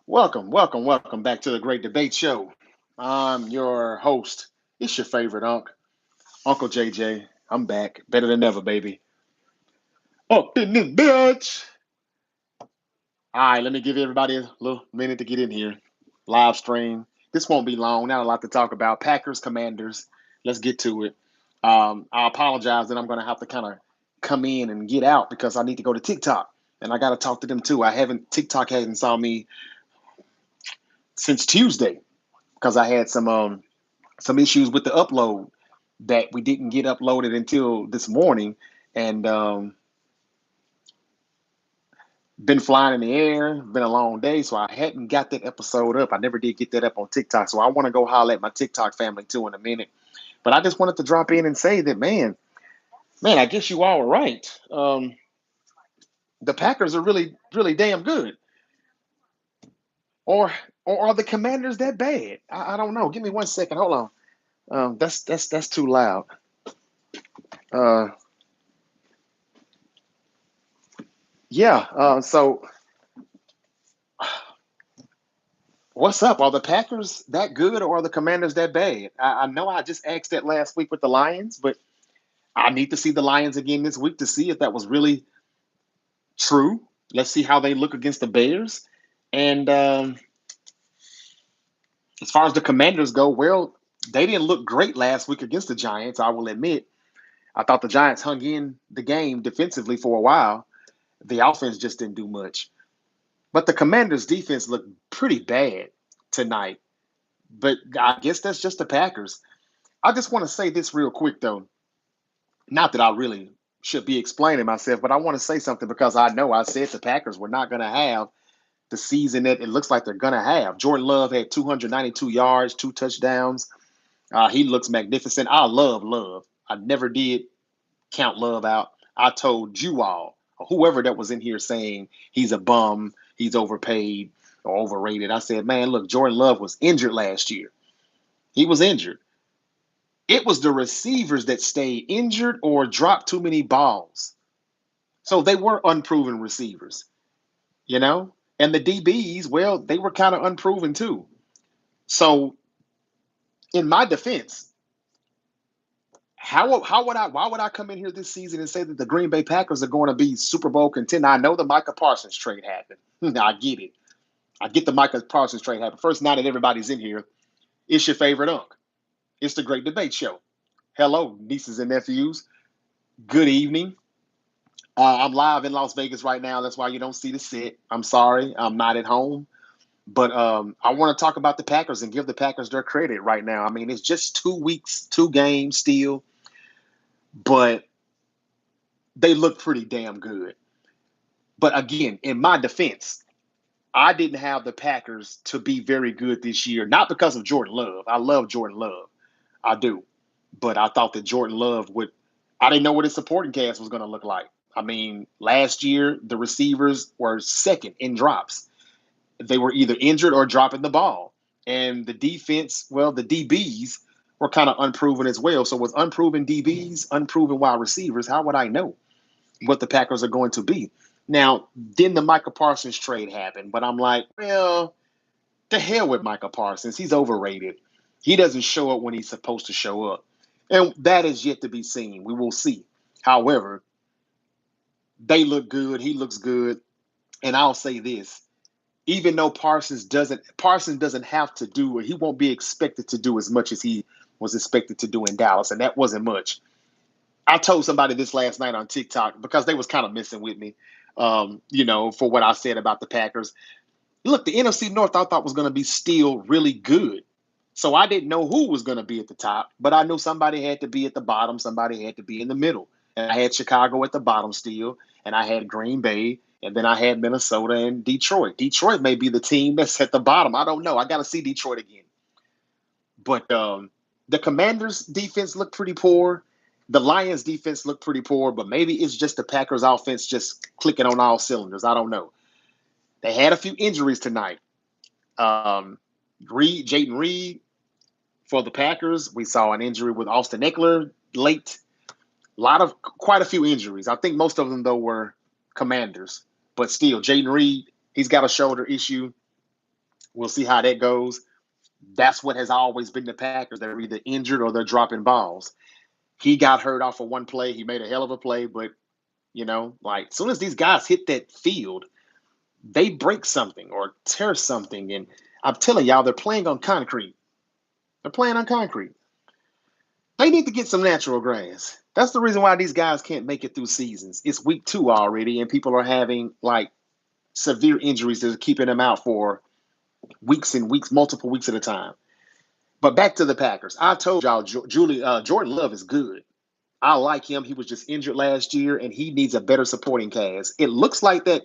Welcome back to the Great Debate Show. I'm your host. It's your favorite Uncle JJ. I'm back, better than ever, baby. Up in this bitch. All right, let me give everybody a little minute to get in here. Live stream. This won't be long. Not a lot to talk about. Packers, Commanders. Let's get to it. I apologize that I'm going to have to kind of come in and get out because I need to go to TikTok and I got to talk to them too. TikTok hasn't saw me since Tuesday because I had some issues with the upload that we didn't get uploaded until this morning, and been flying in the air. Been a long day, so I hadn't got that episode up. I never did get that up on TikTok, so I want to go holler at my TikTok family too in a minute. But I just wanted to drop in and say that, man, I guess you all were right. The Packers are really, really damn good, or or are the Commanders that bad? I don't know. Give me 1 second. Hold on. That's too loud. Uh, yeah. So what's up? Are the Packers that good or are the Commanders that bad? I know I just asked that last week with the Lions, but I need to see the Lions again this week to see if that was really true. Let's see how they look against the Bears. And as far as the Commanders go, well, they didn't look great last week against the Giants, I will admit. I thought the Giants hung in the game defensively for a while. The offense just didn't do much. But the Commanders' defense looked pretty bad tonight. But I guess that's just the Packers. I just want to say this real quick, though. Not that I really should be explaining myself, but I want to say something because I know I said the Packers were not going to have the season that it looks like they're going to have. Jordan Love had 292 yards, 2 touchdowns. He looks magnificent. I love Love. I never did count Love out. I told you all, or whoever that was in here saying he's a bum, he's overpaid or overrated. I said, man, look, Jordan Love was injured last year. He was injured. It was the receivers that stayed injured or dropped too many balls. So they were unproven receivers, you know? And the DBs, well, they were kind of unproven too. So in my defense, how would I why would I come in here this season and say that the Green Bay Packers are going to be Super Bowl contender? I know the Micah Parsons trade happened. I get it. I get the Micah Parsons trade happened. First, now that everybody's in here, it's your favorite unk. It's the Great Debate Show. Hello, nieces and nephews. Good evening. I'm live in Las Vegas right now. That's why you don't see the set. I'm sorry, I'm not at home. But I want to talk about the Packers and give the Packers their credit right now. I mean, it's just 2 weeks, 2 games still, but they look pretty damn good. But again, in my defense, I didn't have the Packers to be very good this year, not because of Jordan Love. I love Jordan Love. I do. But I thought that Jordan Love would, I didn't know what his supporting cast was going to look like. I mean, last year, the receivers were second in drops. They were either injured or dropping the ball. And the defense, well, the DBs were kind of unproven as well. So with unproven DBs, unproven wide receivers, how would I know what the Packers are going to be? Now, then the Micah Parsons trade happened, but I'm like, well, the hell with Micah Parsons. He's overrated. He doesn't show up when he's supposed to show up. And that is yet to be seen. We will see. However, they look good. He looks good. And I'll say this. Even though Parsons doesn't have to do, or he won't be expected to do as much as he was expected to do in Dallas, and that wasn't much. I told somebody this last night on TikTok because they was kind of messing with me, for what I said about the Packers. Look, the NFC North I thought was going to be still really good. So I didn't know who was going to be at the top, but I knew somebody had to be at the bottom, somebody had to be in the middle. And I had Chicago at the bottom still, and I had Green Bay, and then I had Minnesota and Detroit. Detroit may be the team that's at the bottom. I don't know. I got to see Detroit again. But the Commanders' defense looked pretty poor. The Lions' defense looked pretty poor, but maybe it's just the Packers' offense just clicking on all cylinders. I don't know. They had a few injuries tonight. Jaden Reed for the Packers. We saw an injury with Austin Eckler late. Quite a few injuries. I think most of them, though, were Commanders. But still, Jaden Reed, he's got a shoulder issue. We'll see how that goes. That's what has always been the Packers. They're either injured or they're dropping balls. He got hurt off of one play. He made a hell of a play, but like as soon as these guys hit that field, they break something or tear something. And I'm telling y'all, they're playing on concrete. They're playing on concrete. They need to get some natural grass. That's the reason why these guys can't make it through seasons. It's week 2 already, and people are having like severe injuries that are keeping them out for weeks and weeks, multiple weeks at a time. But back to the Packers. I told y'all, Jordan Love is good. I like him. He was just injured last year, and he needs a better supporting cast. It looks like that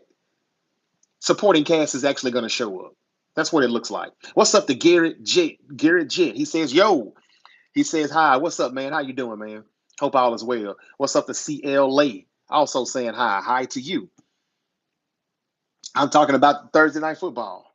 supporting cast is actually going to show up. That's what it looks like. What's up to Garrett Jet? Garrett Jet. He says, yo. He says, hi. What's up, man? How you doing, man? Hope all is well. What's up to CL Lay? Also saying hi. Hi to you. I'm talking about Thursday Night Football.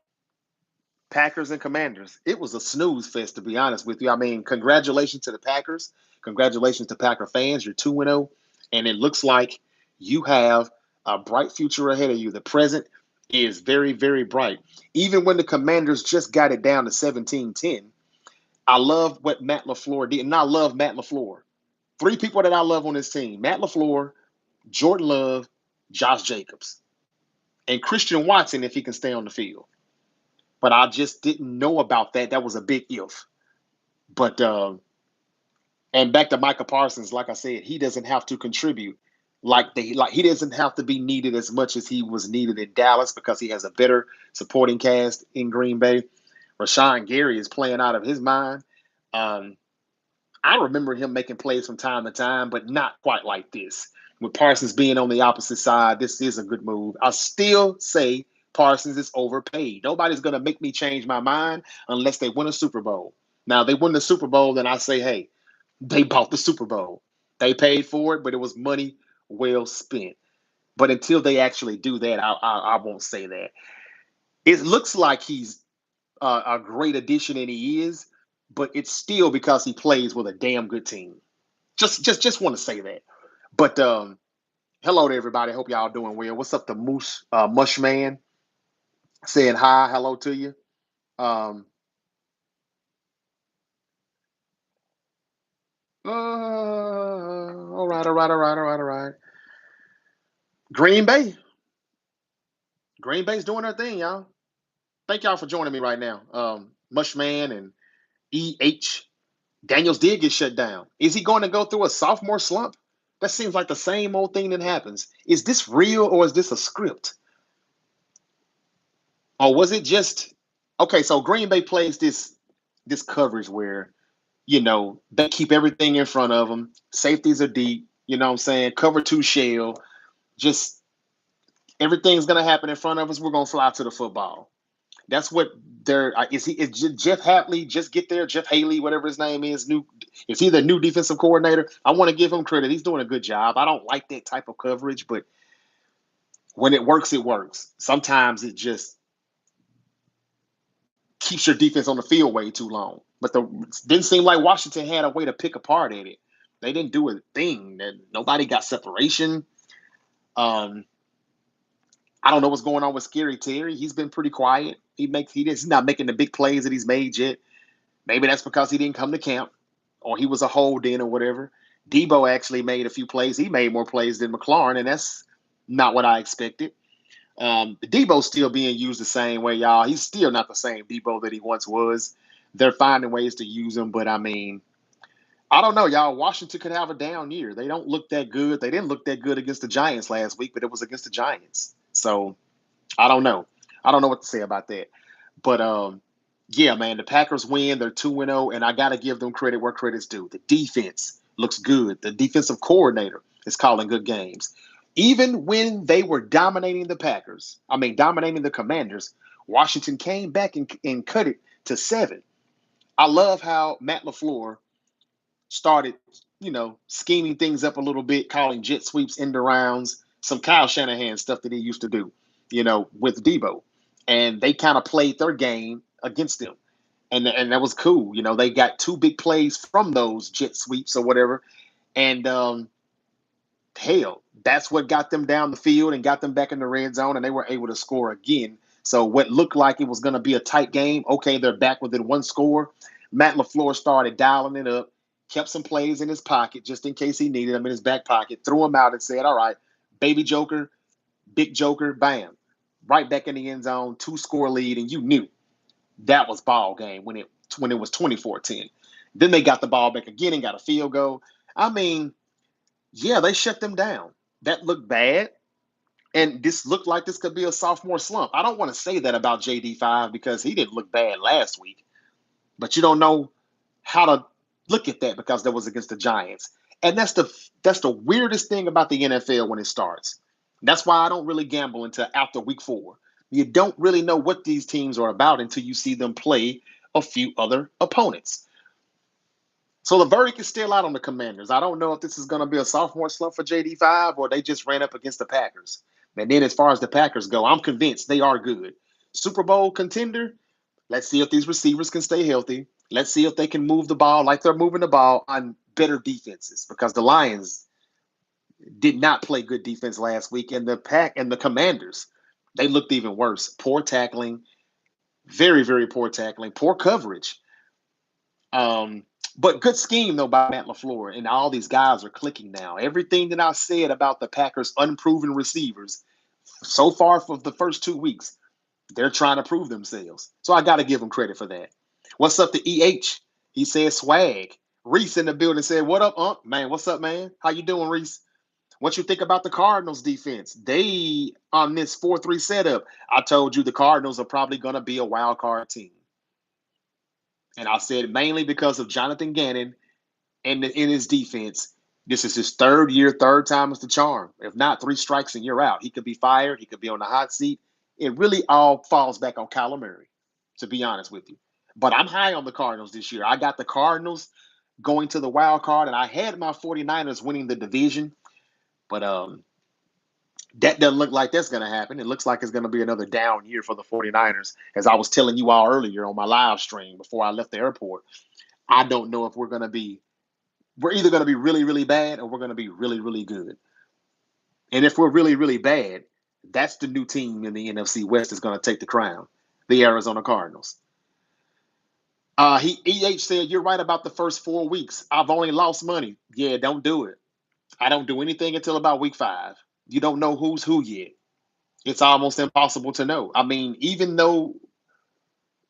Packers and Commanders. It was a snooze fest, to be honest with you. I mean, congratulations to the Packers. Congratulations to Packer fans. You're 2-0, and it looks like you have a bright future ahead of you. The present is very, very bright. Even when the Commanders just got it down to 17-10, I love what Matt LaFleur did, and I love Matt LaFleur. 3 people that I love on this team: Matt LaFleur, Jordan Love, Josh Jacobs, and Christian Watson if he can stay on the field. But I just didn't know about that. That was a big if. But and back to Micah Parsons, like I said, he doesn't have to contribute he doesn't have to be needed as much as he was needed in Dallas because he has a better supporting cast in Green Bay. Rashawn Gary is playing out of his mind. I remember him making plays from time to time, but not quite like this. With Parsons being on the opposite side, this is a good move. I still say Parsons is overpaid. Nobody's going to make me change my mind unless they win a Super Bowl. Now, they win the Super Bowl, then I say, hey, they bought the Super Bowl. They paid for it, but it was money well spent. But until they actually do that, I won't say that. It looks like he's a great addition, and he is, but it's still because he plays with a damn good team. Just want to say that. But hello to everybody. Hope y'all doing well. What's up, the Mushman? Saying hi, hello to you. All right. Green Bay. Green Bay's doing their thing, y'all. Thank y'all for joining me right now. Mushman and EH. Daniels did get shut down. Is he going to go through a sophomore slump? That seems like the same old thing that happens. Is this real or is this a script? Or was it just okay? So Green Bay plays this coverage where they keep everything in front of them. Safeties are deep. You know what I'm saying? Cover 2 shell. Just everything's gonna happen in front of us. We're gonna fly to the football. That's what they're. Is Jeff Hatley just get there? Jeff Haley, whatever his name is, is he the new defensive coordinator? I want to give him credit. He's doing a good job. I don't like that type of coverage, but when it works, it works. Sometimes it just keeps your defense on the field way too long. But it didn't seem like Washington had a way to pick apart at it. They didn't do a thing. Nobody got separation. I don't know what's going on with Scary Terry. He's been pretty quiet. He's not making the big plays that he's made yet. Maybe that's because he didn't come to camp or he was a hold in or whatever. Debo actually made a few plays. He made more plays than McLaurin, and that's not what I expected. Debo's still being used the same way, y'all. He's still not the same Debo that he once was. They're finding ways to use him, but I mean, I don't know, y'all. Washington could have a down year. They don't look that good. They didn't look that good against the Giants last week, but it was against the Giants. So I don't know. I don't know what to say about that. But yeah, man, the Packers win. They're 2-0, and I got to give them credit where credit's due. The defense looks good. The defensive coordinator is calling good games. Even when they were dominating the Commanders, Washington came back and cut it to 7. I love how Matt LaFleur started, scheming things up a little bit, calling jet sweeps, end rounds, some Kyle Shanahan stuff that he used to do, with Debo. And they kind of played their game against them. And that was cool. They got 2 big plays from those jet sweeps or whatever. And hell, that's what got them down the field and got them back in the red zone, and they were able to score again. So what looked like it was going to be a tight game, okay, they're back within one score. Matt LaFleur started dialing it up, kept some plays in his pocket just in case he needed them in his back pocket, threw them out and said, all right, baby joker, big joker, bam. Right back in the end zone, 2-score lead, and you knew that was ball game when it was 24-10. Then they got the ball back again and got a field goal. I mean, yeah, they shut them down. That looked bad. And this looked like this could be a sophomore slump. I don't want to say that about JD5 because he didn't look bad last week. But you don't know how to look at that because that was against the Giants. And that's the weirdest thing about the NFL when it starts. That's why I don't really gamble until after week 4. You don't really know what these teams are about until you see them play a few other opponents. So the verdict is still out on the Commanders. I don't know if this is going to be a sophomore slump for JD5 or they just ran up against the Packers. And then as far as the Packers go, I'm convinced they are good. Super Bowl contender, let's see if these receivers can stay healthy. Let's see if they can move the ball like they're moving the ball on better defenses because the Lions did not play good defense last week. And the Commanders, they looked even worse. Poor tackling, very, very poor tackling, poor coverage. But good scheme, though, by Matt LaFleur. And all these guys are clicking now. Everything that I said about the Packers' unproven receivers so far for the first 2 weeks, they're trying to prove themselves. So I got to give them credit for that. What's up to EH? He said swag. Reese in the building said, what up, Unc? Man, what's up, man? How you doing, Reese? What you think about the Cardinals defense? They, on this 4-3 setup, I told you the Cardinals are probably going to be a wild card team. And I said mainly because of Jonathan Gannon and in his defense. This is his third year, third time is the charm. If not, 3 strikes and you're out. He could be fired. He could be on the hot seat. It really all falls back on Kyler Murray, to be honest with you. But I'm high on the Cardinals this year. I got the Cardinals going to the wild card, and I had my 49ers winning the division. But that doesn't look like that's going to happen. It looks like it's going to be another down year for the 49ers. As I was telling you all earlier on my live stream before I left the airport, I don't know if we're either going to be really, really bad or we're going to be really, really good. And if we're really, really bad, that's the new team in the NFC West is going to take the crown, the Arizona Cardinals. EH said, you're right about the first 4 weeks. I've only lost money. Yeah, don't do it. I don't do anything until about week 5. You don't know who's who yet. It's almost impossible to know. I mean, even though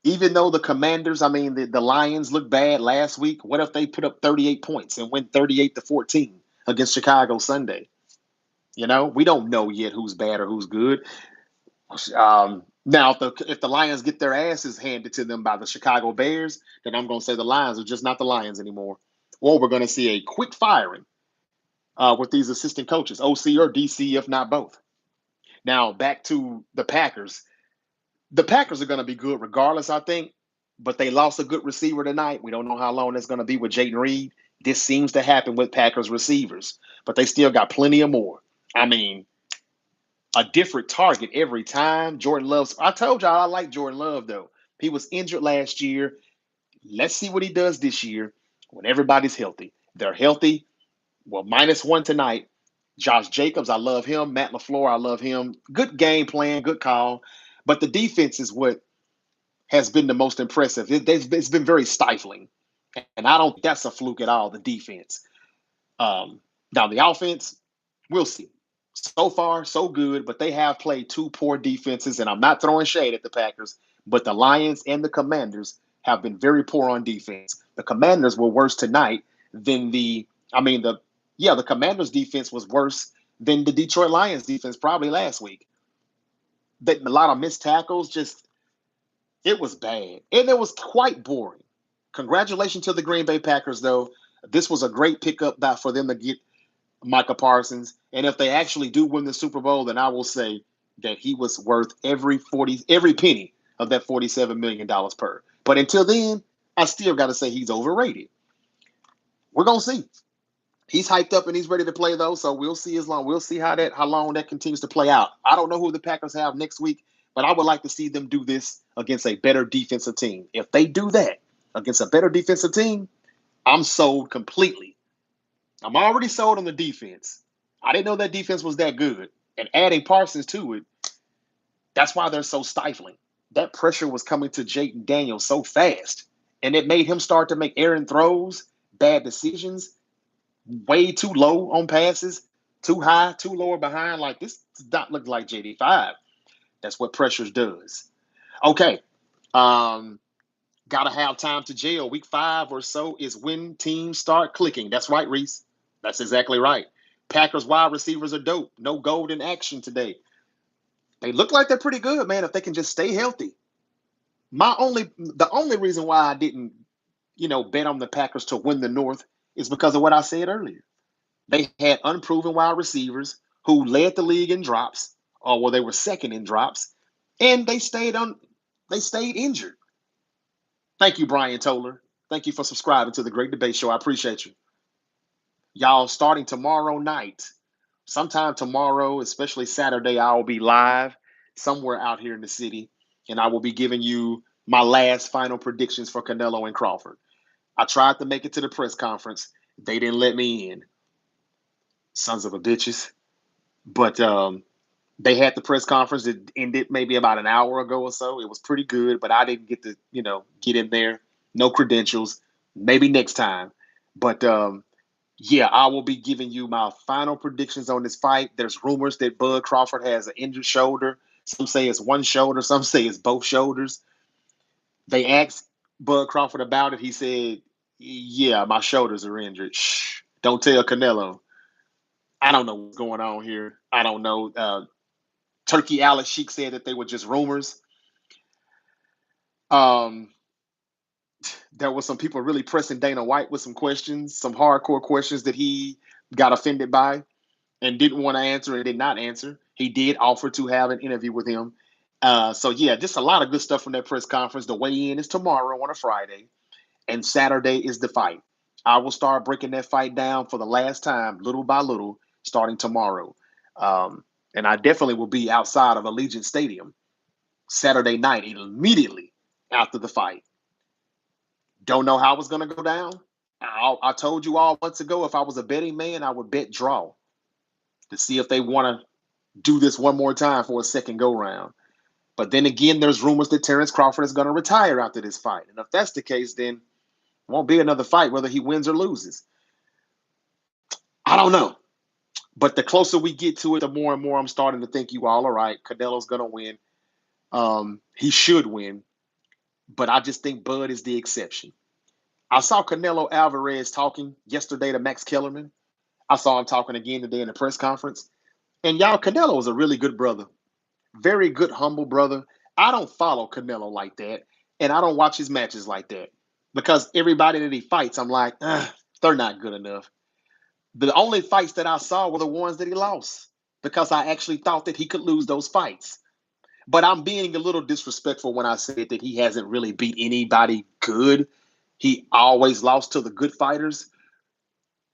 the Commanders, the Lions looked bad last week, what if they put up 38 points and win 38-14 against Chicago Sunday? You know, we don't know yet who's bad or who's good. Now, if the Lions get their asses handed to them by the Chicago Bears, then I'm going to say the Lions are just not the Lions anymore. Or we're going to see a quick firing with these assistant coaches, OC or DC, if not both. Now, back to the Packers. The Packers are going to be good regardless, I think, but they lost a good receiver tonight. We don't know how long that's going to be with Jayden Reed. This seems to happen with Packers receivers, but they still got plenty of more. I mean, a different target every time. Jordan Love. I told y'all I like Jordan Love, though. He was injured last year. Let's see what he does this year when everybody's healthy. They're healthy. Well, -1 tonight. Josh Jacobs, I love him. Matt LaFleur, I love him. Good game plan, good call. But the defense is what has been the most impressive. It's been very stifling. And I don't think that's a fluke at all, the defense. Now, the offense, we'll see. So far, so good, but they have played 2 poor defenses, and I'm not throwing shade at the Packers, but the Lions and the Commanders have been very poor on defense. The Commanders were worse tonight than the Commanders' defense was worse than the Detroit Lions' defense probably last week. A lot of missed tackles, it was bad. And it was quite boring. Congratulations to the Green Bay Packers, though. This was a great pickup for them to get Micah Parsons. And if they actually do win the Super Bowl, then I will say that he was worth every penny of that $47 million per. But until then, I still got to say he's overrated. We're going to see. He's hyped up and he's ready to play, though, so we'll see how long that continues to play out. I don't know who the Packers have next week, but I would like to see them do this against a better defensive team. If they do that against a better defensive team, I'm sold completely. I'm already sold on the defense. I didn't know that defense was that good. And adding Parsons to it, That's why they're so stifling. That pressure was coming to Jaden Daniels so fast, and it made him start to make errant throws, bad decisions, way too low on passes, too high, too low or behind. Like, this does not look like JD5. That's what pressures does. Okay. Um, Gotta have time to jail. Week 5 or so is when teams start clicking. That's right, Reese. That's exactly right. Packers wide receivers are dope. No gold in action today. They look like they're pretty good, man, if they can just stay healthy. The only reason why I didn't, bet on the Packers to win the North is because of what I said earlier. They had unproven wide receivers who led the league in drops, or well, they were second in drops, and they stayed injured. Thank you, Brian Toller. Thank you for subscribing to the Great Debate Show. I appreciate you. Y'all, starting tomorrow night, sometime tomorrow, especially Saturday, I will be live somewhere out here in the city, and I will be giving you my last final predictions for Canelo and Crawford. I tried to make it to the press conference. They didn't let me in. Sons of a bitches. But they had the press conference. It ended maybe about an hour ago or so. It was pretty good, but I didn't get to, get in there. No credentials. Maybe next time. But yeah, I will be giving you my final predictions on this fight. There's rumors that Bud Crawford has an injured shoulder. Some say it's one shoulder. Some say it's both shoulders. They asked Bud Crawford about it. He said, yeah, my shoulders are injured. Shh, don't tell Canelo. I don't know what's going on here. I don't know. Turkey Alex Sheik said that they were just rumors. Um, there were some people really pressing Dana White with some questions, some hardcore questions that he got offended by and didn't want to answer and did not answer. He did offer to have an interview with him. So, yeah, just a lot of good stuff from that press conference. The weigh-in is tomorrow on a Friday, and Saturday is the fight. I will start breaking that fight down for the last time, little by little, starting tomorrow. And I definitely will be outside of Allegiant Stadium Saturday night immediately after the fight. Don't know how it's going to go down. I told you all months ago, if I was a betting man, I would bet draw to see if they want to do this one more time for a second go round. But then again, there's rumors that Terrence Crawford is going to retire after this fight. And if that's the case, then it won't be another fight, whether he wins or loses. I don't know. But the closer we get to it, the more and more I'm starting to think you all are right. Canelo's going to win. He should win. But I just think Bud is the exception. I saw Canelo Alvarez talking yesterday to Max Kellerman. I saw him talking again today in the press conference. And y'all, Canelo is a really good brother. Very good, humble brother. I don't follow Canelo like that. And I don't watch his matches like that. Because everybody that he fights, I'm like, they're not good enough. The only fights that I saw were the ones that he lost. Because I actually thought that he could lose those fights. But I'm being a little disrespectful when I said that he hasn't really beat anybody good. He always lost to the good fighters.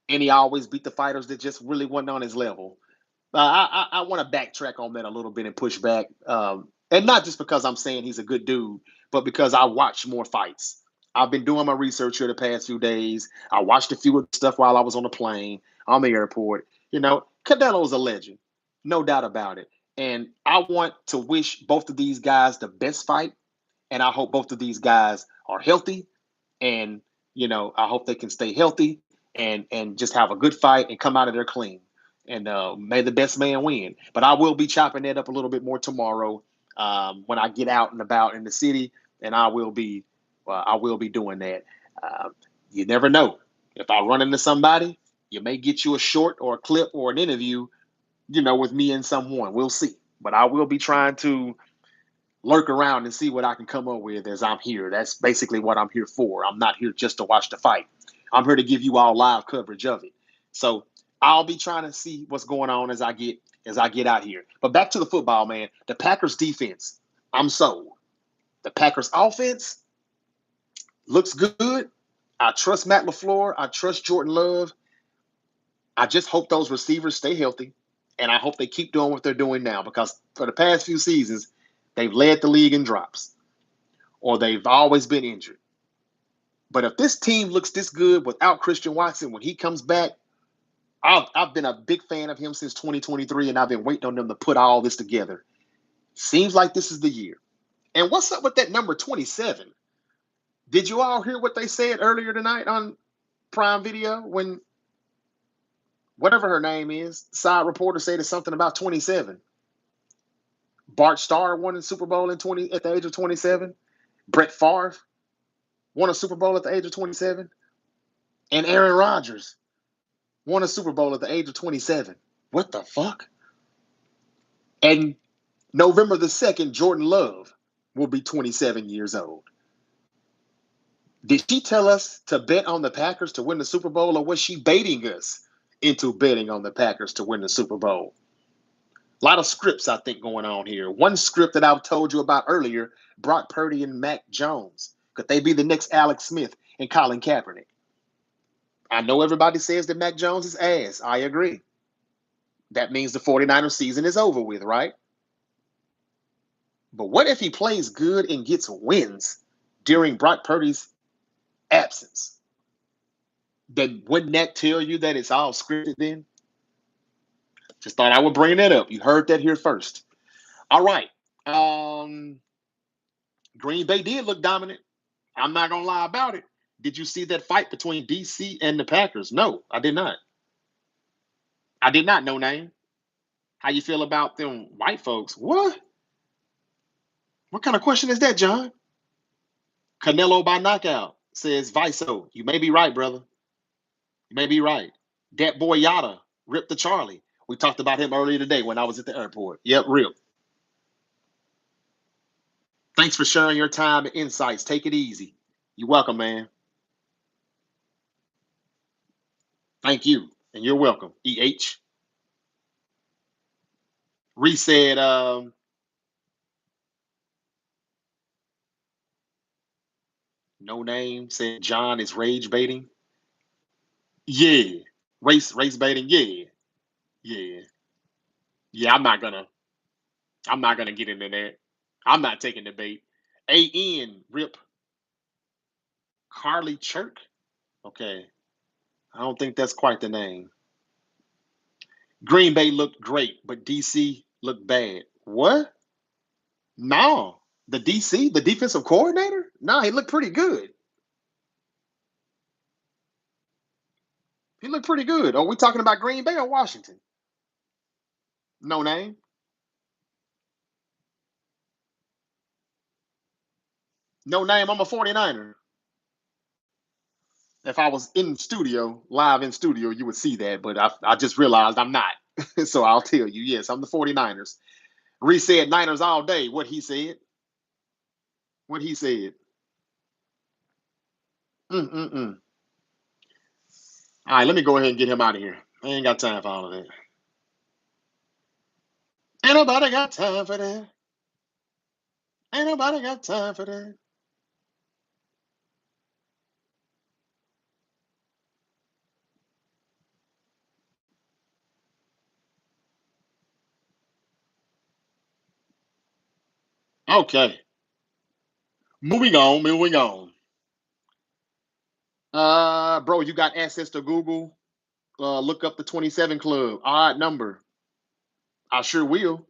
And he always beat the fighters that just really wasn't on his level. I want to backtrack on that a little bit and push back. And not just because I'm saying he's a good dude, but because I watch more fights. I've been doing my research here the past few days. I watched a few of the stuff while I was on the plane, on the airport. Canelo's a legend. No doubt about it. And I want to wish both of these guys the best fight. And I hope both of these guys are healthy. And, I hope they can stay healthy and just have a good fight and come out of there clean. And may the best man win. But I will be chopping that up a little bit more tomorrow when I get out and about in the city, and I will be doing that. You never know. If I run into somebody, you may get you a short or a clip or an interview, with me and someone. We'll see. But I will be trying to lurk around and see what I can come up with as I'm here. That's basically what I'm here for. I'm not here just to watch the fight. I'm here to give you all live coverage of it. So I'll be trying to see what's going on as I get out here. But back to the football, man. The Packers defense, I'm sold. The Packers offense looks good. I trust Matt LaFleur. I trust Jordan Love. I just hope those receivers stay healthy. And I hope they keep doing what they're doing now, because for the past few seasons, they've led the league in drops, or they've always been injured. But if this team looks this good without Christian Watson, when he comes back, I've been a big fan of him since 2023, and I've been waiting on them to put all this together. Seems like this is the year. And what's up with that number 27? Did you all hear what they said earlier tonight on Prime Video when whatever her name is, side reporter said it's something about 27? Bart Starr won the Super Bowl at the age of 27. Brett Favre won a Super Bowl at the age of 27. And Aaron Rodgers won a Super Bowl at the age of 27. What the fuck? And November the 2nd, Jordan Love will be 27 years old. Did she tell us to bet on the Packers to win the Super Bowl, or was she baiting us into betting on the Packers to win the Super Bowl? A lot of scripts, I think, going on here. One script that I've told you about earlier, Brock Purdy and Mac Jones. Could they be the next Alex Smith and Colin Kaepernick? I know everybody says that Mac Jones is ass. I agree. That means the 49ers season is over with, right? But what if he plays good and gets wins during Brock Purdy's absence? Then wouldn't that tell you that it's all scripted then? Just thought I would bring that up. You heard that here first. All right. Green Bay did look dominant. I'm not going to lie about it. Did you see that fight between DC and the Packers? No, I did not. I did not, No Name. How you feel about them white folks? What? What kind of question is that, John? Canelo by knockout, says Viso. You may be right, brother. You may be right. Dat boy Yada ripped the Charlie. We talked about him earlier today when I was at the airport. Yep, real. Thanks for sharing your time and insights. Take it easy. You're welcome, man. Thank you. And you're welcome. EH. Reese said, No Name said John is rage baiting. Yeah. Race baiting. Yeah. Yeah. Yeah, I'm not gonna get into that. I'm not taking the bait. AN Rip Carly Chirk. Okay. I don't think that's quite the name. Green Bay looked great, but DC looked bad. What? No. The DC, the defensive coordinator? No, he looked pretty good. He looked pretty good. Are we talking about Green Bay or Washington? No Name. No Name. I'm a 49er. If I was in studio, live in studio, you would see that. But I just realized I'm not. So I'll tell you, yes, I'm the 49ers. Reese said Niners all day. What he said. What he said. Mm-mm-mm. All right, let me go ahead and get him out of here. I ain't got time for all of that. Ain't nobody got time for that. Ain't nobody got time for that. Okay. Moving on, moving on. Bro, you got access to Google. Look up the 27 Club. Odd number. I sure will.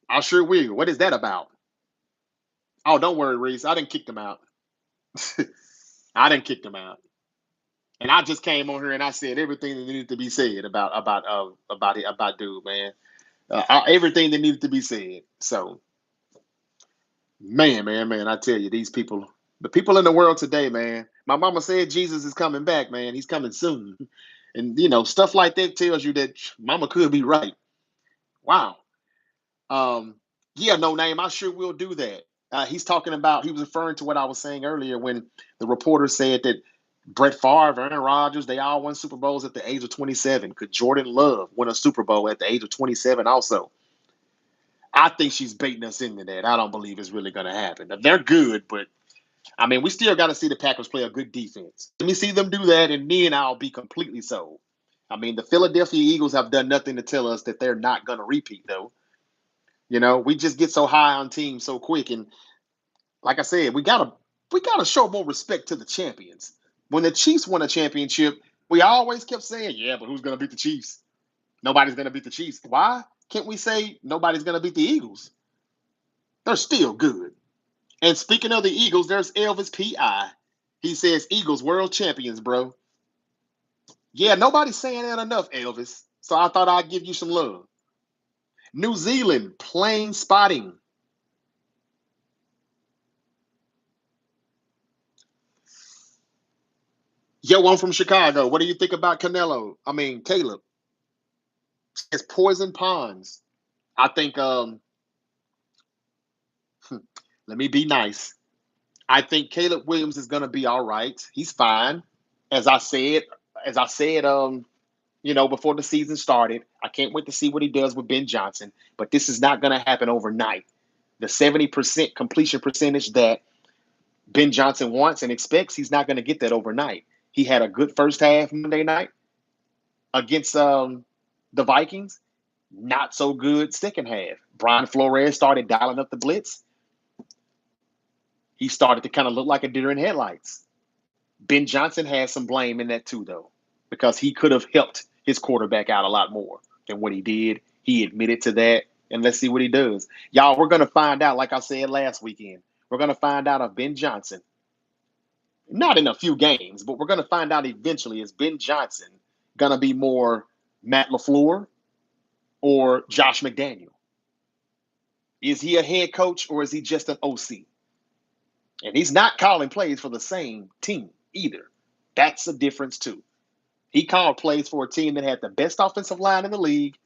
I sure will. What is that about? Oh, don't worry, Reese. I didn't kick them out. I didn't kick them out. And I just came on here and I said everything that needed to be said about dude, man. Everything that needed to be said. So, man, I tell you, these people, the people in the world today, man. My mama said Jesus is coming back, man. He's coming soon. And stuff like that tells you that mama could be right. Wow. Yeah, No Name. I sure will do that. He was referring to what I was saying earlier when the reporter said that Brett Favre, Aaron Rodgers, they all won Super Bowls at the age of 27. Could Jordan Love win a Super Bowl at the age of 27 also? I think she's baiting us into that. I don't believe it's really going to happen. They're good, but I mean, we still got to see the Packers play a good defense. Let me see them do that, and then I'll be completely sold. I mean, the Philadelphia Eagles have done nothing to tell us that they're not going to repeat, though. We just get so high on teams so quick, and like I said, we gotta show more respect to the champions. When the Chiefs won a championship, we always kept saying, "Yeah, but who's gonna beat the Chiefs? Nobody's gonna beat the Chiefs." Why? can't we say nobody's going to beat the Eagles? They're still good. And speaking of the Eagles, there's Elvis P.I. He says, Eagles world champions, bro. Yeah, nobody's saying that enough, Elvis. So I thought I'd give you some love. New Zealand, plane spotting. Yo, I'm from Chicago. What do you think about Canelo? I mean, Caleb. It's poison ponds. I think, let me be nice. I think Caleb Williams is going to be all right. He's fine. As I said, before the season started, I can't wait to see what he does with Ben Johnson. But this is not going to happen overnight. The 70% completion percentage that Ben Johnson wants and expects, he's not going to get that overnight. He had a good first half Monday night against the Vikings. Not so good second half. Brian Flores started dialing up the blitz. He started to kind of look like a deer in headlights. Ben Johnson has some blame in that too, though, because he could have helped his quarterback out a lot more than what he did. He admitted to that, and let's see what he does. Y'all, we're going to find out, like I said last weekend, we're going to find out if Ben Johnson, not in a few games, but we're going to find out eventually, is Ben Johnson going to be more Matt LaFleur or Josh McDaniel? Is he a head coach or is he just an OC? And he's not calling plays for the same team either. That's a difference too. He called plays for a team that had the best offensive line in the league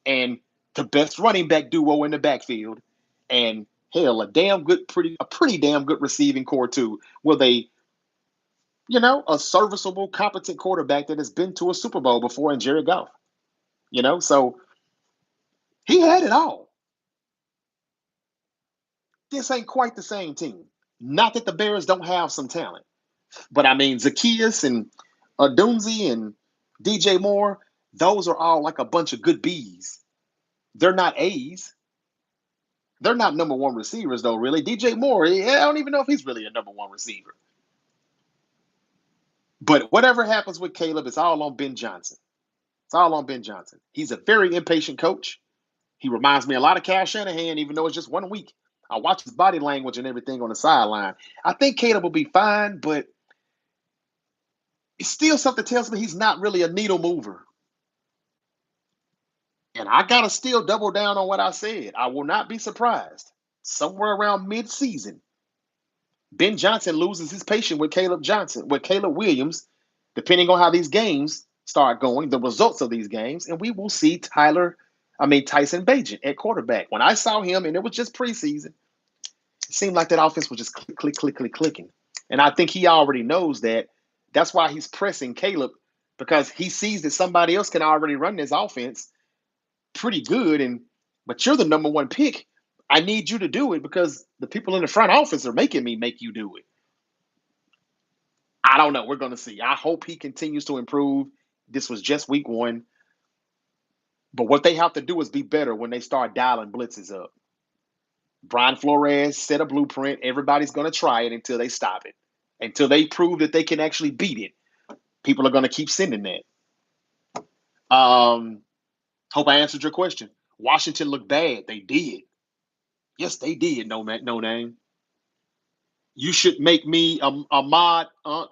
and the best running back duo in the backfield, and hell, a pretty damn good receiving core too, with a serviceable, competent quarterback that has been to a Super Bowl before in Jared Goff. So he had it all. This ain't quite the same team. Not that the Bears don't have some talent, but I mean Zacchaeus and Dunzi and DJ Moore, those are all like a bunch of good Bs. They're not A's. They're not number one receivers, though, really. DJ Moore, I don't even know if he's really a number one receiver. But whatever happens with Caleb, it's all on Ben Johnson. It's all on Ben Johnson. He's a very impatient coach. He reminds me a lot of Cal Shanahan, even though it's just 1 week. I watch his body language and everything on the sideline. I think Caleb will be fine, but it's still something tells me he's not really a needle mover. And I got to still double down on what I said. I will not be surprised. Somewhere around mid-season, Ben Johnson loses his patience with Caleb Williams, depending on how these games start going, the results of these games, and we will see Tyson Bagent at quarterback. When I saw him, and it was just preseason, it seemed like that offense was just click, click, click, click, clicking. And I think he already knows that. That's why he's pressing Caleb, because he sees that somebody else can already run this offense pretty good, but you're the number one pick. I need you to do it because the people in the front office are making me make you do it. I don't know. We're going to see. I hope he continues to improve. This was just week 1. But what they have to do is be better when they start dialing blitzes up. Brian Flores set a blueprint. Everybody's going to try it until they stop it. Until they prove that they can actually beat it. People are going to keep sending that. Hope I answered your question. Washington looked bad. They did. Yes, they did. No name. You should make me a mod, Unc.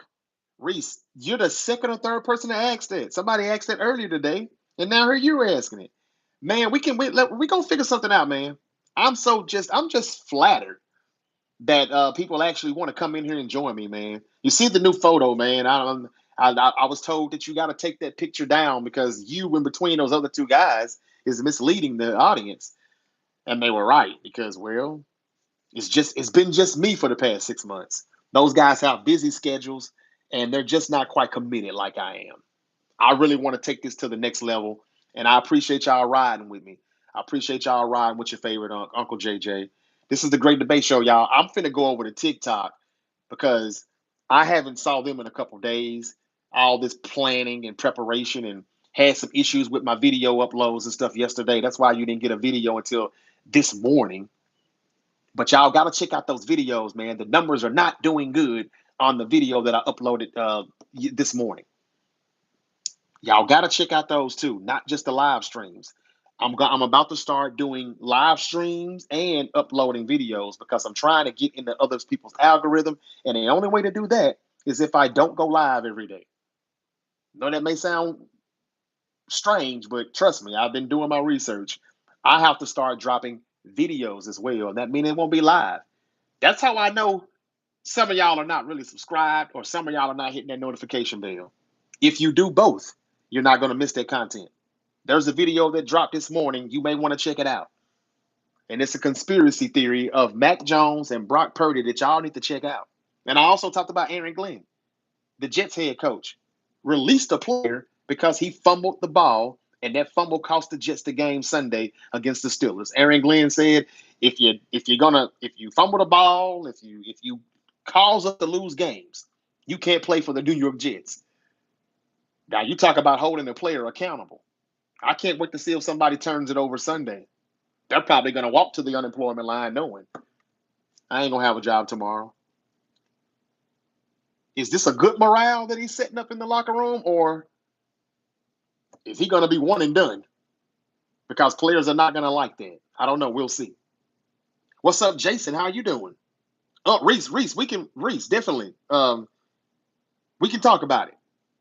Reese, you're the second or third person to ask that. Somebody asked that earlier today, and now here you're asking it. Man, we gonna figure something out, man. I'm just flattered that people actually want to come in here and join me, man. You see the new photo, man. I was told that you got to take that picture down because you in between those other two guys is misleading the audience. And they were right because, well, it's been just me for the past 6 months. Those guys have busy schedules and they're just not quite committed like I am. I really want to take this to the next level, and I appreciate y'all riding with me. I appreciate y'all riding with your favorite Uncle JJ. This is the Great Debate Show, y'all. I'm finna go over to TikTok because I haven't saw them in a couple days. All this planning and preparation, and had some issues with my video uploads and stuff yesterday. That's why you didn't get a video until this morning. But y'all got to check out those videos, man. The numbers are not doing good on the video that I uploaded this morning. Y'all got to check out those too, not just the live streams. I'm about to start doing live streams and uploading videos because I'm trying to get into other people's algorithm. And the only way to do that is if I don't go live every day. I know that may sound strange, but trust me, I've been doing my research. I have to start dropping videos as well. That means it won't be live. That's how I know some of y'all are not really subscribed or some of y'all are not hitting that notification bell. If you do both, you're not going to miss that content. There's a video that dropped this morning. You may want to check it out. And it's a conspiracy theory of Mac Jones and Brock Purdy that y'all need to check out. And I also talked about Aaron Glenn, the Jets head coach, released a player because he fumbled the ball, and that fumble cost the Jets the game Sunday against the Steelers. Aaron Glenn said, if you fumble the ball, if you cause us to lose games, you can't play for the New York Jets. Now you talk about holding a player accountable. I can't wait to see if somebody turns it over Sunday. They're probably going to walk to the unemployment line knowing I ain't going to have a job tomorrow. Is this a good morale that he's setting up in the locker room, or is he going to be one and done? Because players are not going to like that. I don't know. We'll see. What's up, Jason? How you doing? Oh, Reese, Reese, definitely. We can talk about it.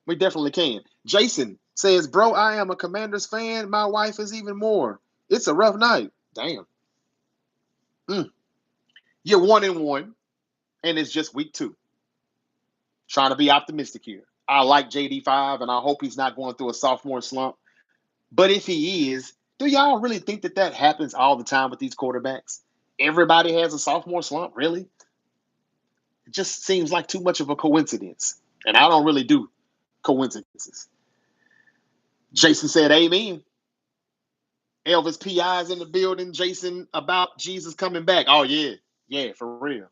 We definitely can. Jason says, bro, I am a Commanders fan. My wife is even more. It's a rough night. Damn. You're 1-1, and it's just week 2. Trying to be optimistic here. I like JD5, and I hope he's not going through a sophomore slump. But if he is, do y'all really think that happens all the time with these quarterbacks? Everybody has a sophomore slump, really? It just seems like too much of a coincidence. And I don't really do coincidences. Jason said, amen. Elvis P.I. is in the building. Jason, about Jesus coming back. Oh, yeah. Yeah, for real.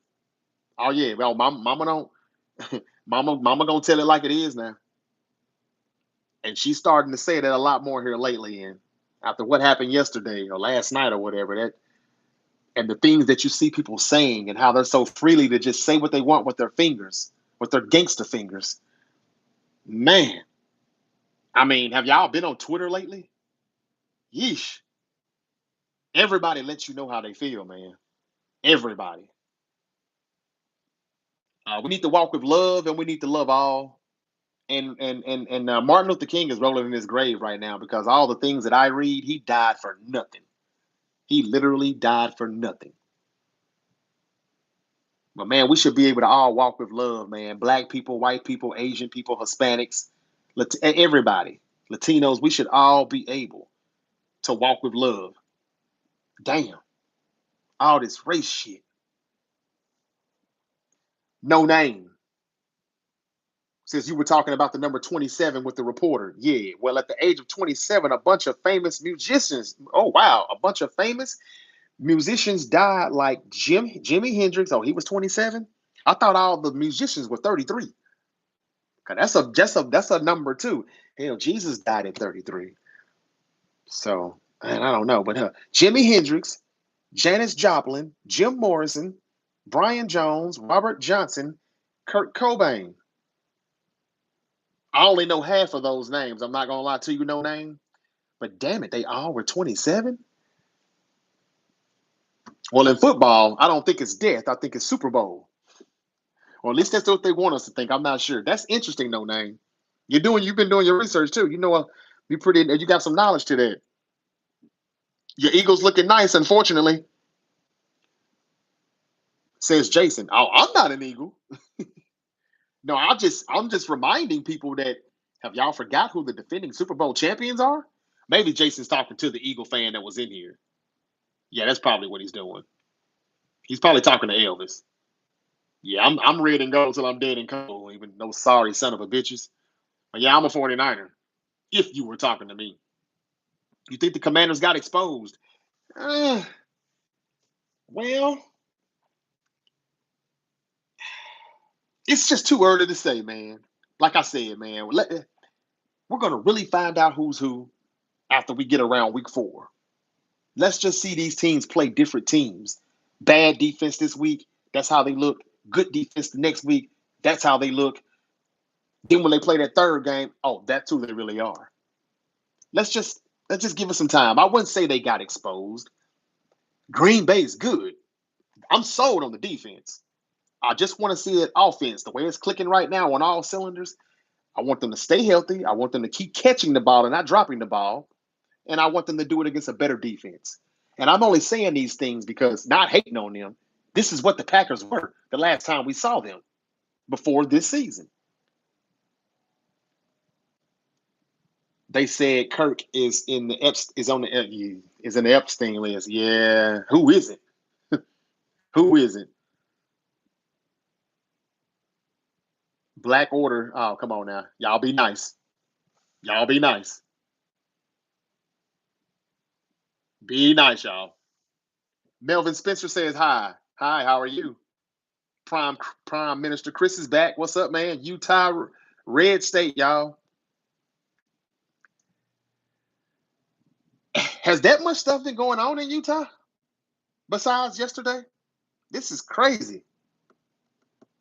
Oh, yeah. Well, mama don't. Mama gonna tell it like it is now. And she's starting to say that a lot more here lately. And after what happened yesterday or last night or whatever, that and the things that you see people saying and how they're so freely to just say what they want with their fingers, with their gangster fingers. Man. I mean, have y'all been on Twitter lately? Yeesh. Everybody lets you know how they feel, man. Everybody. We need to walk with love, and we need to love all. And Martin Luther King is rolling in his grave right now because all the things that I read, he died for nothing. He literally died for nothing. But man, we should be able to all walk with love, man. Black people, white people, Asian people, Hispanics, everybody, Latinos. We should all be able to walk with love. Damn, all this race shit. No name. Since you were talking about the number 27 with the reporter. Yeah, well, at the age of 27, a bunch of famous musicians, oh, wow, a bunch of famous musicians died like Jimi Hendrix. Oh, he was 27? I thought all the musicians were 33. That's a number too. Hell, Jesus died at 33. So, and I don't know, but Jimi Hendrix, Janis Joplin, Jim Morrison, Brian Jones, Robert Johnson, Kurt Cobain. I only know half of those names. I'm not gonna lie to you, no name. But damn it, they all were 27. Well, in football, I don't think it's death. I think it's Super Bowl. Or at least that's what they want us to think. I'm not sure. That's interesting, no name. You've been doing your research too. You got some knowledge to that. Your Eagles looking nice, unfortunately, says Jason. Oh, I'm not an Eagle. No, I'm just reminding people that have y'all forgot who the defending Super Bowl champions are? Maybe Jason's talking to the Eagle fan that was in here. Yeah, that's probably what he's doing. He's probably talking to Elvis. Yeah, I'm red and gold till I'm dead and cold, even no sorry son of a bitches. But yeah, I'm a 49er. If you were talking to me. You think the Commanders got exposed? Well, it's just too early to say, man. Like I said, man, we're going to really find out who's who after we get around week 4. Let's just see these teams play different teams. Bad defense this week, that's how they look. Good defense the next week, that's how they look. Then when they play that third game, oh, that's who they really are. Let's just Let's just give it some time. I wouldn't say they got exposed. Green Bay's good. I'm sold on the defense. I just want to see it offense. The way it's clicking right now on all cylinders, I want them to stay healthy. I want them to keep catching the ball and not dropping the ball. And I want them to do it against a better defense. And I'm only saying these things because, not hating on them, this is what the Packers were the last time we saw them before this season. They said Kirk is in the Epstein list. Yeah, who is it? Who is it? Black Order. Oh, come on now, y'all be nice. Y'all be nice. Be nice, y'all. Melvin Spencer says hi. Hi, how are you? Prime Prime Minister Chris is back. What's up, man? Utah, red state, y'all. Has that much stuff been going on in Utah besides yesterday? This is crazy.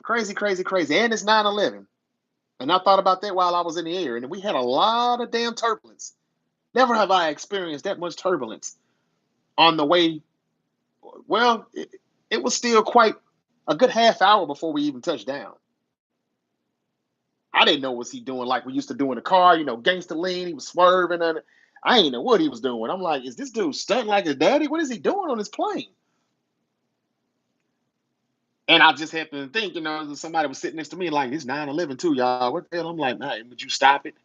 Crazy, crazy, crazy. And it's 9/11. And I thought about that while I was in the air. And we had a lot of damn turbulence. Never have I experienced that much turbulence on the way. Well, it was still quite a good half hour before we even touched down. I didn't know what he doing like we used to do in the car, gangster lean. He was swerving. And I ain't know what he was doing. I'm like, is this dude stunting like his daddy? What is he doing on his plane? And I just happened to think, somebody was sitting next to me like, it's 9/11 too, y'all. What the hell? I'm like, nah, would you stop it?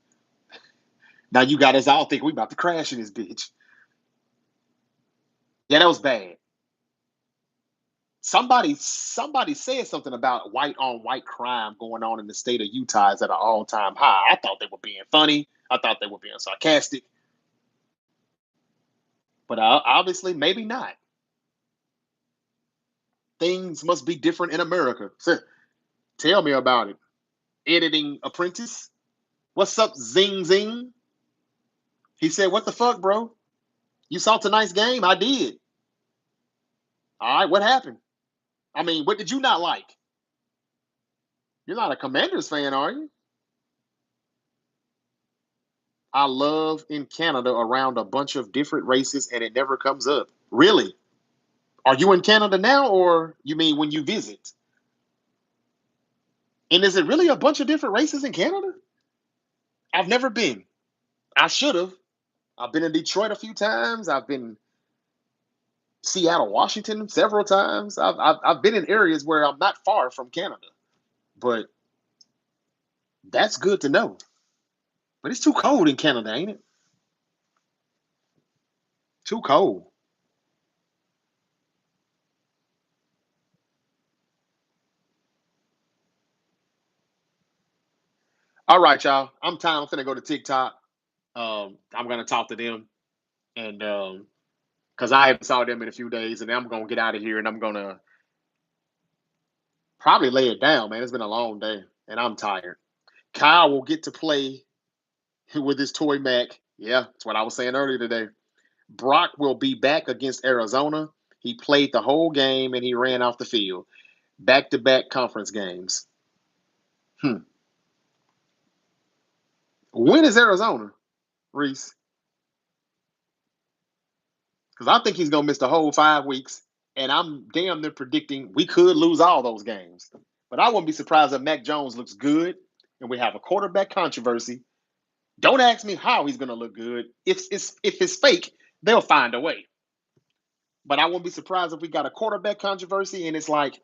Now you got us all thinking we about to crash in this bitch. Yeah, that was bad. Somebody said something about white on white crime going on in the state of Utah is at an all-time high. I thought they were being funny. I thought they were being sarcastic. But obviously, maybe not. Things must be different in America. Tell me about it. Editing apprentice. What's up, Zing Zing? He said, what the fuck, bro? You saw tonight's game? I did. All right, what happened? I mean, what did you not like? You're not a Commanders fan, are you? I love in Canada around a bunch of different races and it never comes up. Really? Are you in Canada now or you mean when you visit? And is it really a bunch of different races in Canada? I've never been. I should have. I've been in Detroit a few times. I've been Seattle, Washington several times. I've been in areas where I'm not far from Canada. But that's good to know. But it's too cold in Canada, ain't it? Too cold. All right, y'all. I'm time. I'm finna go to TikTok. I'm gonna talk to them, and because I haven't saw them in a few days, and then I'm gonna get out of here, and I'm gonna probably lay it down, man. It's been a long day, and I'm tired. Kyle will get to play with his toy Mac. Yeah, that's what I was saying earlier today. Brock will be back against Arizona. He played the whole game and he ran off the field. Back to back conference games. Hmm. When is Arizona, Reese? Because I think he's going to miss the whole 5 weeks. And I'm damn near predicting we could lose all those games. But I wouldn't be surprised if Mac Jones looks good and we have a quarterback controversy. Don't ask me how he's going to look good. If it's fake, they'll find a way. But I won't be surprised if we got a quarterback controversy and it's like,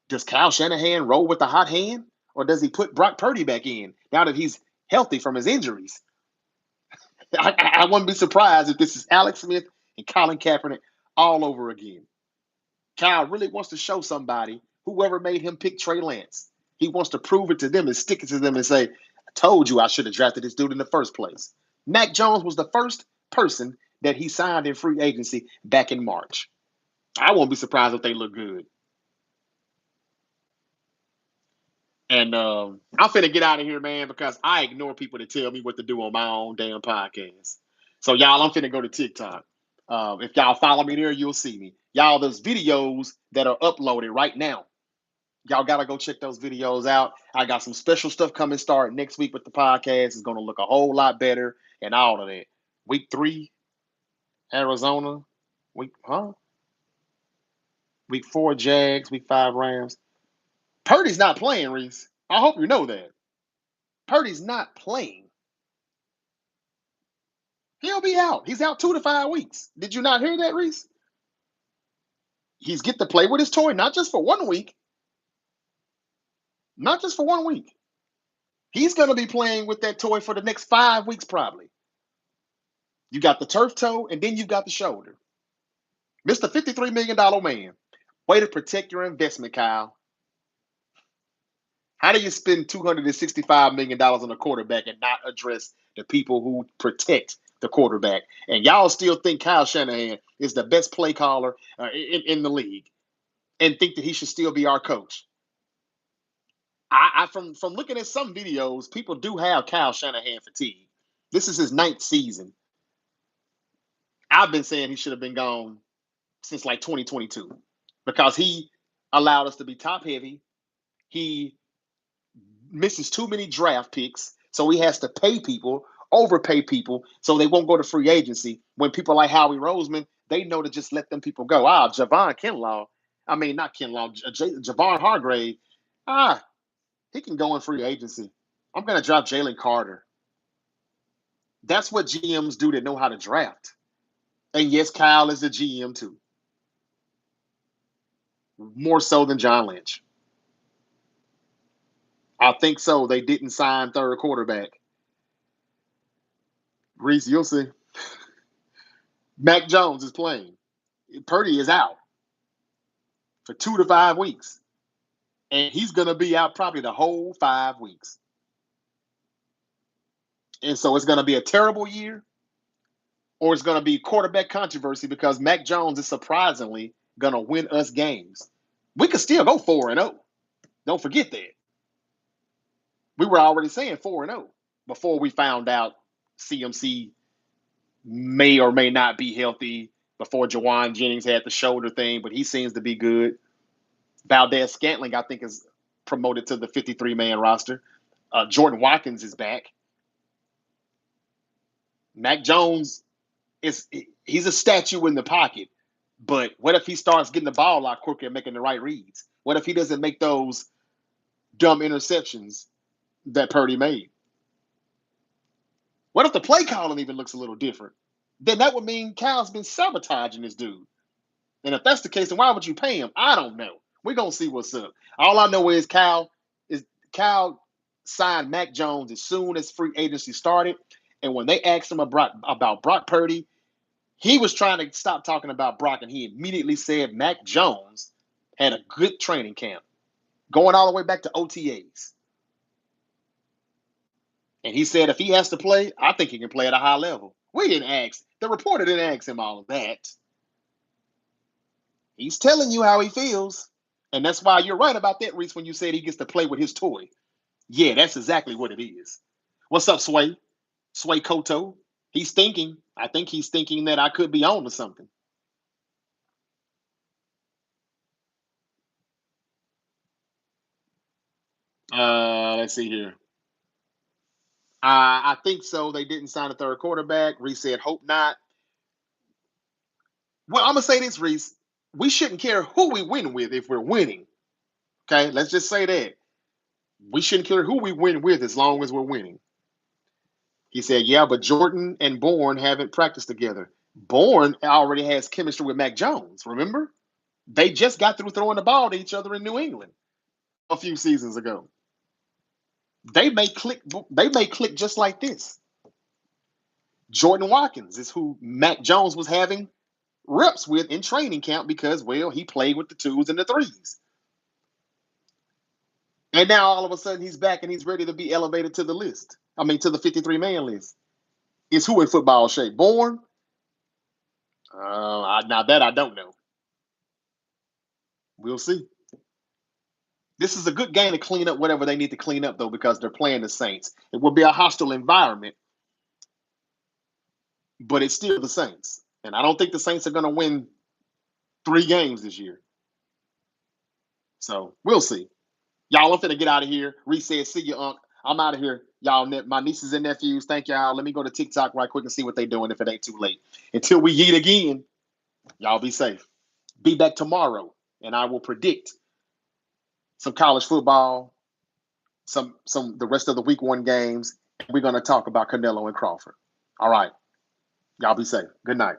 does Kyle Shanahan roll with the hot hand? Or does he put Brock Purdy back in now that he's healthy from his injuries? I wouldn't be surprised if this is Alex Smith and Colin Kaepernick all over again. Kyle really wants to show somebody, whoever made him pick Trey Lance. He wants to prove it to them and stick it to them and say, I told you I should have drafted this dude in the first place. Mac Jones was the first person that he signed in free agency back in March. I won't be surprised if they look good. And I'm finna get out of here, man, because I ignore people that tell me what to do on my own damn podcast. So, y'all, I'm finna go to TikTok. If y'all follow me there, you'll see me. Y'all, there's videos that are uploaded right now. Y'all gotta go check those videos out. I got some special stuff coming start next week with the podcast. It's gonna look a whole lot better and all of that. Week 3, Arizona. Week 4, Jags. Week 5, Rams. Purdy's not playing, Reese. I hope you know that. Purdy's not playing. He'll be out. He's out 2 to 5 weeks. Did you not hear that, Reese? He's get to play with his toy, not just for 1 week. Not just for 1 week. He's going to be playing with that toy for the next 5 weeks, probably. You got the turf toe, and then you got the shoulder. Mr. $53 million man. Way to protect your investment, Kyle. How do you spend $265 million on a quarterback and not address the people who protect the quarterback? And y'all still think Kyle Shanahan is the best play caller in the league and think that he should still be our coach. From looking at some videos, people do have Kyle Shanahan fatigue. This is his 9th season. I've been saying he should have been gone since like 2022 because he allowed us to be top heavy. He misses too many draft picks, so he has to pay people, overpay people, so they won't go to free agency. When people like Howie Roseman, they know to just let them people go. Javon Kinlaw, not Kinlaw, Javon Hargrave, he can go in free agency. I'm going to drop Jalen Carter. That's what GMs do that know how to draft. And yes, Kyle is the GM too. More so than John Lynch. I think so. They didn't sign third quarterback. Reese, you'll see. Mac Jones is playing. Purdy is out for 2 to 5 weeks. And he's going to be out probably the whole 5 weeks. And so it's going to be a terrible year, or it's going to be quarterback controversy because Mac Jones is surprisingly going to win us games. We could still go 4-0. Don't forget that. We were already saying 4-0 before we found out CMC may or may not be healthy, before Jawan Jennings had the shoulder thing, but he seems to be good. Valdez Scantling, I think, is promoted to the 53-man roster. Jordan Watkins is back. Mac Jones, he's a statue in the pocket, but what if he starts getting the ball a lot quicker and making the right reads? What if he doesn't make those dumb interceptions that Purdy made? What if the play calling even looks a little different? Then that would mean Cal's been sabotaging this dude. And if that's the case, then why would you pay him? I don't know. We're going to see what's up. All I know is Cal signed Mac Jones as soon as free agency started. And when they asked him about Brock Purdy, he was trying to stop talking about Brock, and he immediately said Mac Jones had a good training camp, going all the way back to OTAs. And he said if he has to play, I think he can play at a high level. The reporter didn't ask him all of that. He's telling you how he feels. And that's why you're right about that, Reese, when you said he gets to play with his toy. Yeah, that's exactly what it is. What's up, Sway? Sway Koto. He's thinking. I think he's thinking that I could be on to something. Let's see here. I think so. They didn't sign a third quarterback. Reese said, hope not. Well, I'm going to say this, Reese. We shouldn't care who we win with if we're winning. Okay, let's just say that. We shouldn't care who we win with as long as we're winning. He said, yeah, but Jordan and Bourne haven't practiced together. Bourne already has chemistry with Mac Jones, remember? They just got through throwing the ball to each other in New England a few seasons ago. They may click just like this. Jordan Watkins is who Mac Jones was having reps with in training camp because, well, he played with the 2s and the 3s. And now all of a sudden he's back and he's ready to be elevated to the list. To the 53-man list. Is who in football shape? Bourne? Now that I don't know. We'll see. This is a good game to clean up whatever they need to clean up, though, because they're playing the Saints. It will be a hostile environment, but it's still the Saints. And I don't think the Saints are going to win 3 games this year. So we'll see. Y'all, I'm finna get out of here. Reese said, see you, Unc. I'm out of here. Y'all, my nieces and nephews, thank y'all. Let me go to TikTok right quick and see what they're doing if it ain't too late. Until we eat again, y'all be safe. Be back tomorrow, and I will predict some college football, some the rest of the week 1 games. And we're going to talk about Canelo and Crawford. All right. Y'all be safe. Good night.